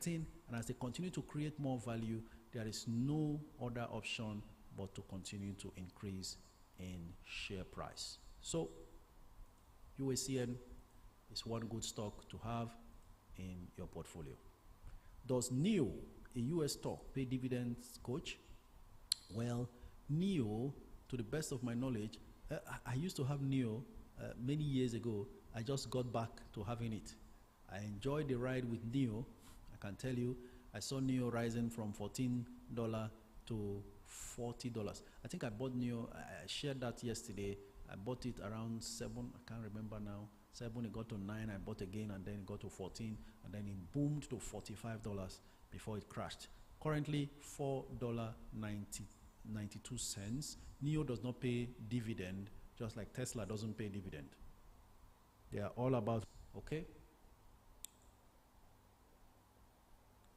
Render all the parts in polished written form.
correcting, and as they continue to create more value, there is no other option but to continue to increase in share price. So UACN is one good stock to have in your portfolio. Does NEO, a US stock, pay dividends, coach? Well, NEO, to the best of my knowledge, I used to have NEO many years ago. I just got back to having it. I enjoyed the ride with NEO. I can tell you, I saw NEO rising from $14 to $40. I think I bought NEO, I shared that yesterday. I bought it around 7, I can't remember now. 7, it got to 9, I bought again, and then it got to 14, and then it boomed to $45 before it crashed. Currently, $4.92. NEO does not pay dividend, just like Tesla doesn't pay dividend. They are all about, okay?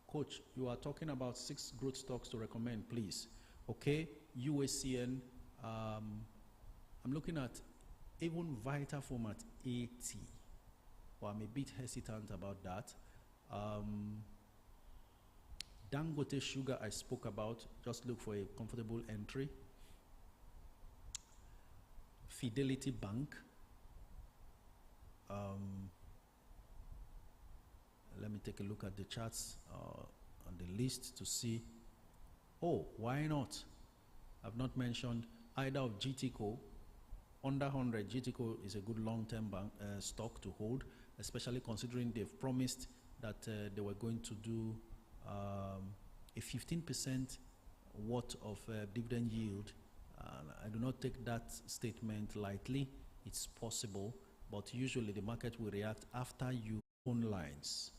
Coach, you are talking about 6 growth stocks to recommend, please. Okay, UACN, I'm looking at even Vitafoam at 80, but I'm a bit hesitant about that. Dangote Sugar I spoke about, just look for a comfortable entry. Fidelity Bank. Let me take a look at the charts on the list to see. Oh, why not? I've not mentioned either of GTCO. Under 100, GTCO is a good long-term stock to hold, especially considering they've promised that they were going to do a 15% worth of dividend yield. I do not take that statement lightly. It's possible, but usually the market will react after you own lines.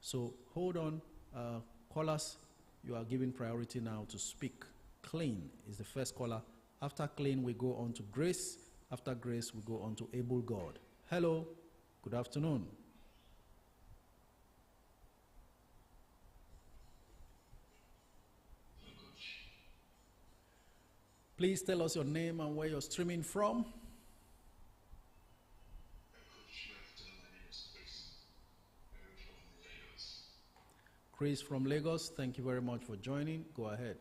So hold on, callers, you are given priority now to speak. Clean is the first caller. After Clean, we go on to Grace. After Grace, we go on to Able God. Hello, good afternoon. Please tell us your name and where you're streaming from. Chris from Lagos, thank you very much for joining. Go ahead.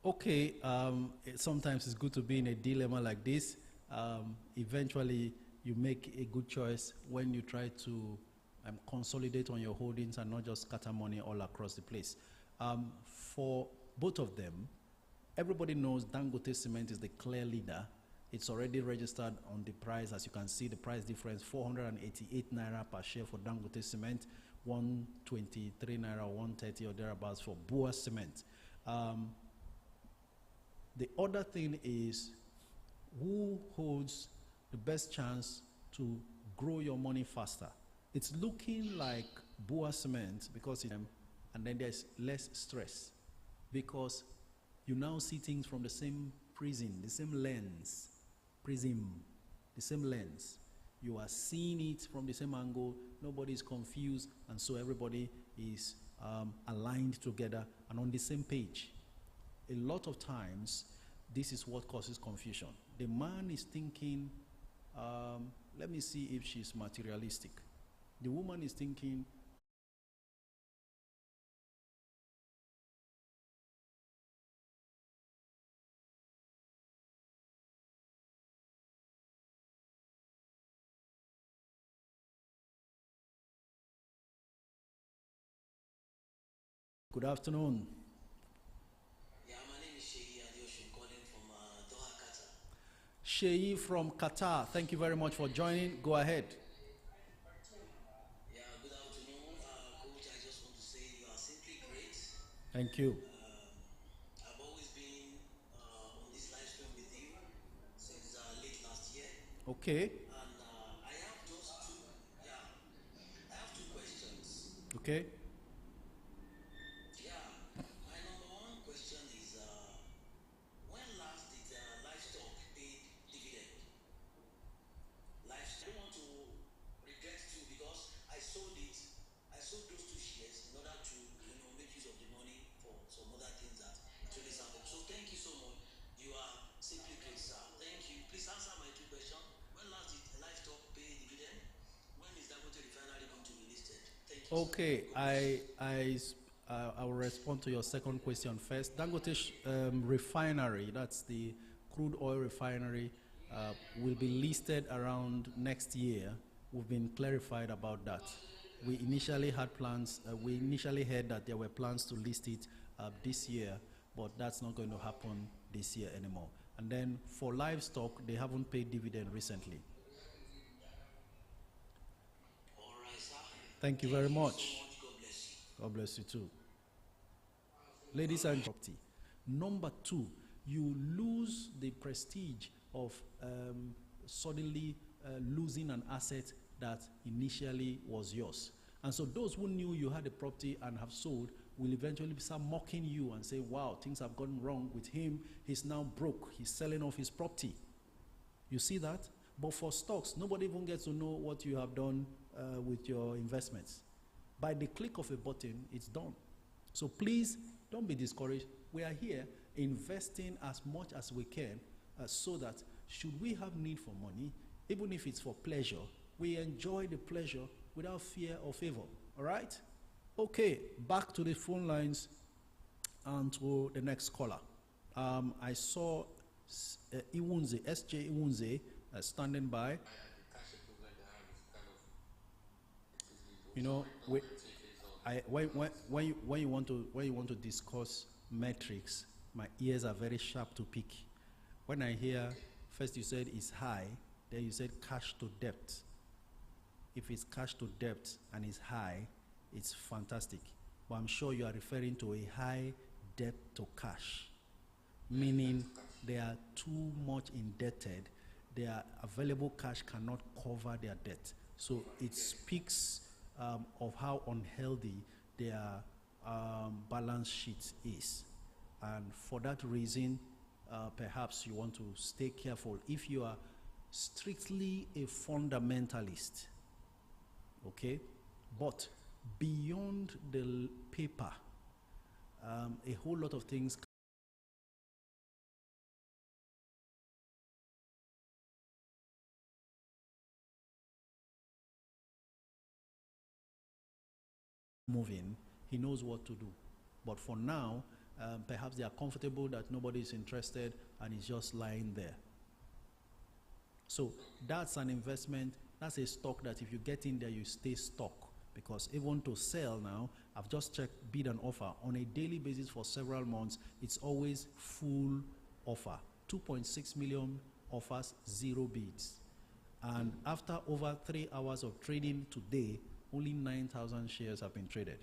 Okay, sometimes it's good to be in a dilemma like this. Eventually, you make a good choice when you try to consolidate on your holdings and not just scatter money all across the place. For both of them, everybody knows Dangote Cement is the clear leader. It's already registered on the price. As you can see, the price difference, 488 naira per share for Dangote Cement, 123 naira, 130 or thereabouts for Bua Cement. The other thing is who holds the best chance to grow your money faster. It's looking like Bua Cement because and then there's less stress because you now see things from the same prism, the same lens, the same lens. You are seeing it from the same angle, nobody is confused, and so everybody is aligned together and on the same page. A lot of times, this is what causes confusion. The man is thinking, let me see if she's materialistic. The woman is thinking, good afternoon. Sheyi from Qatar, thank you very much for joining. Go ahead. Yeah, good afternoon, Coach. I just want to say you are simply great. Thank you. I've always been on this live stream with you since late last year. Okay. And I have just two, yeah, I have two questions. Okay. Yeah, my number one question is when last did livestock pay dividend? Livestock, I don't want to regret too because I sold it. I sold those two shares in order to, make use of the money for some other things that actually happened. So thank you so much. You are simply great, sir. Thank you. Please answer my two questions. When last did livestock pay dividend? When is Dangote refinery going to be listed? Thank you, sir. Okay, God bless you. I will respond to your second question first. Dangote refinery, that's the crude oil refinery, will be listed around next year. We've been clarified about that. We initially had plans. We initially heard that there were plans to list it this year, but that's not going to happen this year anymore. And then for livestock, they haven't paid dividend recently. All right, sir. Thank you very Thank you so much. much. God bless you. God bless you too. Ladies and property. Number two, you lose the prestige of suddenly losing an asset that initially was yours. And so those who knew you had a property and have sold will eventually start mocking you and say, wow, things have gone wrong with him. He's now broke. He's selling off his property. You see that? But for stocks, nobody even gets to know what you have done with your investments. By the click of a button, it's done. So please don't be discouraged. We are here investing as much as we can so that should we have need for money, even if it's for pleasure, we enjoy the pleasure without fear or favor. All right? Okay, back to the phone lines and to the next caller. I saw Iwunze, SJ Iwunze, standing by. You know, when you want to discuss metrics, my ears are very sharp to pick. When I hear, first you said it's high, then you said cash to debt. If it's cash to debt and it's high, it's fantastic. But I'm sure you are referring to a high debt to cash, meaning they are too much indebted. Their available cash cannot cover their debt. So it speaks of how unhealthy their balance sheet is. And for that reason, perhaps you want to stay careful. If you are strictly a fundamentalist, okay, but beyond the paper, a whole lot of things moving, he knows what to do. But for now, perhaps they are comfortable that nobody is interested and it's just lying there. So that's an investment, that's a stock that if you get in there, you stay stuck. Because even to sell now, I've just checked bid and offer on a daily basis for several months, it's always full offer. 2.6 million offers, 0 bids. And after over 3 hours of trading today, only 9,000 shares have been traded.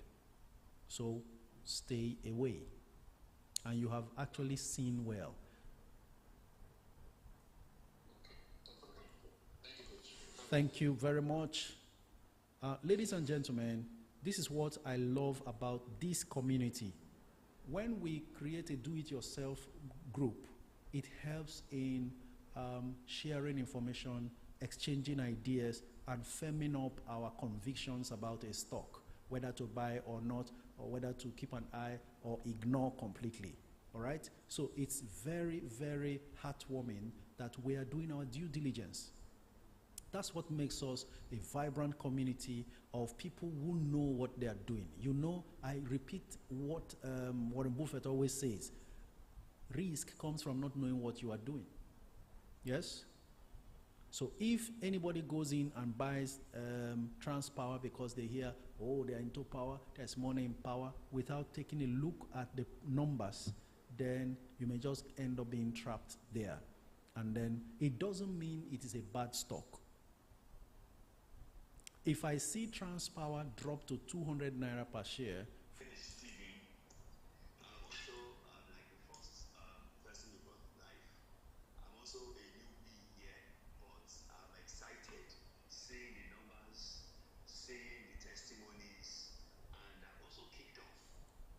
So stay away. And you have actually seen well. Thank you very much. Ladies and gentlemen, this is what I love about this community. When we create a do-it-yourself group, it helps in sharing information, exchanging ideas, and firming up our convictions about a stock, whether to buy or not, or whether to keep an eye or ignore completely. All right? So it's very, very heartwarming that we are doing our due diligence. That's what makes us a vibrant community of people who know what they are doing. You know, I repeat what Warren Buffett always says. Risk comes from not knowing what you are doing. Yes? So if anybody goes in and buys TransPower because they hear, oh, they're into power, there's money in power, without taking a look at the numbers, then you may just end up being trapped there. And then it doesn't mean it is a bad stock. If I see TransPower drop to 200 naira per share,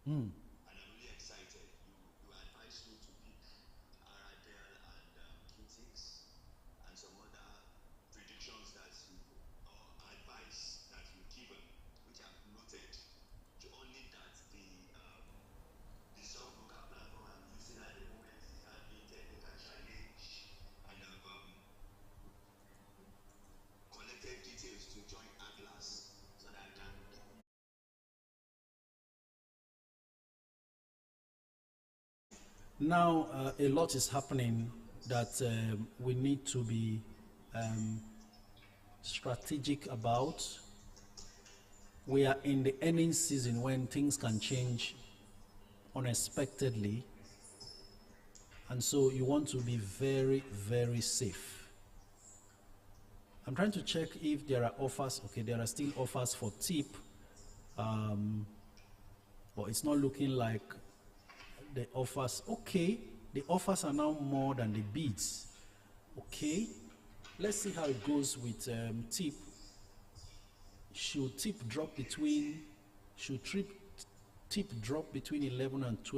Mm. And I'm really excited. You advise me to pick Aradel and Kitix and some other predictions that you or advice that you've given, which I've noted. Only that the stockbroker platform I'm using at the moment is having technical challenge, and I've collected details to join Atlas so that I can. Now, a lot is happening that we need to be strategic about. We are in the earnings season when things can change unexpectedly, and so you want to be very, very safe. I'm trying to check if there are offers. Okay, there are still offers for TIP, but it's not looking like the offers. Okay, the offers are now more than the bids. Okay, let's see how it goes with TIP. Should TIP drop between 11 and 12?